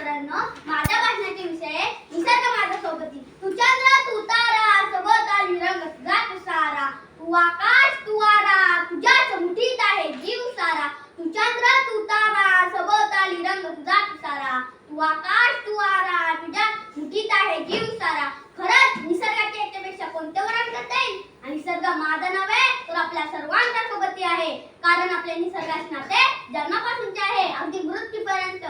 मित्रांनो, माझ्या भाषणाचे विषय आहे निसर्ग माझा सोबती. तू चंद्र तू तारा सभोवताली रंग तुझा सारा. तू आकाश तू वारा तुझ्याच मुठीत आहे जीव सारा. तू चंद्र तू तारा सभोवताली रंग तुझा सारा. तू आकाश तू वारा तुझ्या मुठीत आहे जीव सारा. खरंच निसर्गाच्या याच्यापेक्षा कोणते वर्णन करता येईल? आणि निसर्ग माझा नव्हे तर आपल्या सर्वांच्या सोबती आहे. कारण आपले निसर्गाचे नाते जन्मापासूनचे आहे अगदी मृत्यूपर्यंत.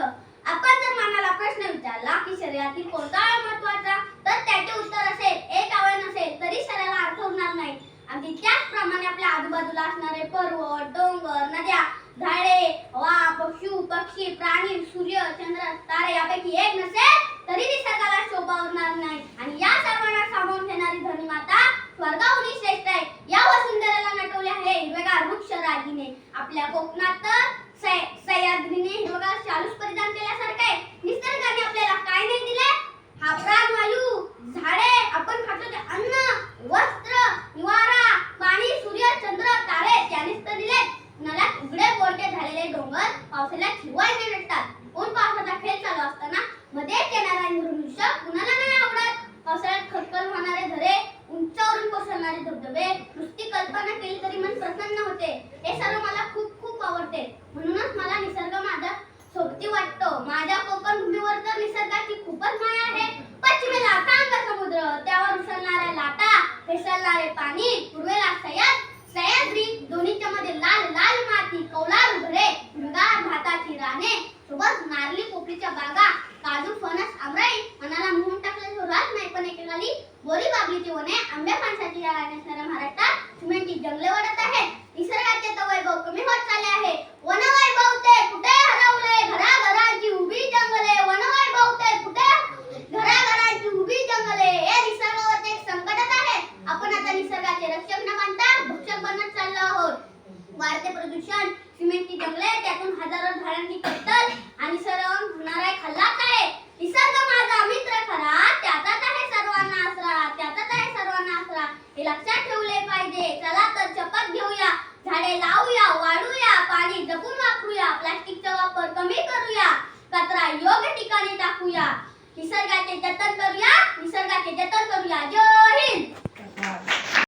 आपण जर मनाला प्रश्न विचारला की शरीरातील कोणता अवयव महत्त्वाचा, तर त्याचे उत्तर असेल एक अवयव नसेल तरी शरीराला अर्थ होणार नाही. अगदी त्याचप्रमाणे आपल्या आजूबाजूला असणारे पर्वत, डोंगर, नद्या, झाडे, हवा, पशु पक्षी, प्राणी, सूर्य, चंद्र, तारे यापैकी एक नसेल तरी निसर्गाला शोभा उरणार नाही. आणि या सर्वांना सामावून घेणारी धरणी माता स्वर्गाहूनही श्रेष्ठ आहे. या वसुंधरेला नटवले आहे हिरवेगार वृक्ष राजीने. आपल्या कोकणात सह्याद्रीने हिरवेगार शालूच परिधान केल्यासारखे आहे. निसर्गाने आपल्याला काय नाही दिले? हा प्राणवायू, झाडे, आपण खातो ते अन्न, वस्त्र, निवारा, पाणी, सूर्य, चंद्र, तारे त्यानेच तर दिले. उन्हाळ्यात उघडे बोलके झालेले डोंगर पावसाळ्यात हिरवाईने नटतात. ऊन पावसाचा खेळ चालू असताना मध्ये येणारा दृश्य कुणाला नाही आवडत? पावसाळ्यात खळखळ होणारे झरे, उंचावरून कोसळणारे धबधबे, नुसती कल्पना केली तरी मन प्रसन्न होते. हे सर्व मला खूप खूप आवडते. म्हणूनच मला निसर्ग माझा सोबती वाटतो. माझ्या कोकण भूमीवर तर निसर्गाची खूपच माया आहे. पश्चिमेला अथांग समुद्र, त्यावर उसळणाऱ्या लाटा, फेसळणारे पाणी, पूर्वेला सह्याद्री, दोन्हीच्या मध्ये लाल लाल माती, कौलारू घरे, हिरवेगार भाताची राने, सोबत नारळी पोफळीच्या बागा, काजू, फणस, आमराई, मनाला मोहून टाकले राहत नाही. पण एकेकाली बोरी बाबलीची वने, आंब्या फणसाची राने असणाऱ्या महाराष्ट्रात सिमेंटची जंगले वाढत आहेत. निसर्गाचे तर वैभव कमी होत चालले आहे. वनवैभव ते कुठे हरवले? घराघरांची उभी जंगले, वनवैभव ते कुठे? घराघरांची उभी जंगले. हे निसर्गावर एक संकटच आहे. आपण आता निसर्गाचे रक्षक न बनता भक्षक बनत चाललो आहोत. वाढते प्रदूषण, सिमेंटची जंगले, त्यातून हजारो झाडांची कत्तल आणि सर्व होणारा खाल्लाच आहे. निसर्ग माझा मित्र खरा, त्याचाच आहे सर्वांना आसरा, त्याचाच आहे सर्वांना आसरा. हे लक्षात ठेवले पाहिजे. चला तर शपथ घेऊया, झाडे लावूया, वाढूया, पाणी जपून वापरूया, प्लास्टिकचा वापर कमी करूया, कचरा योग्य ठिकाणी टाकूया. निसर्गाचे जतन करूया, निसर्गाचे जतन करूया. जय हिंद.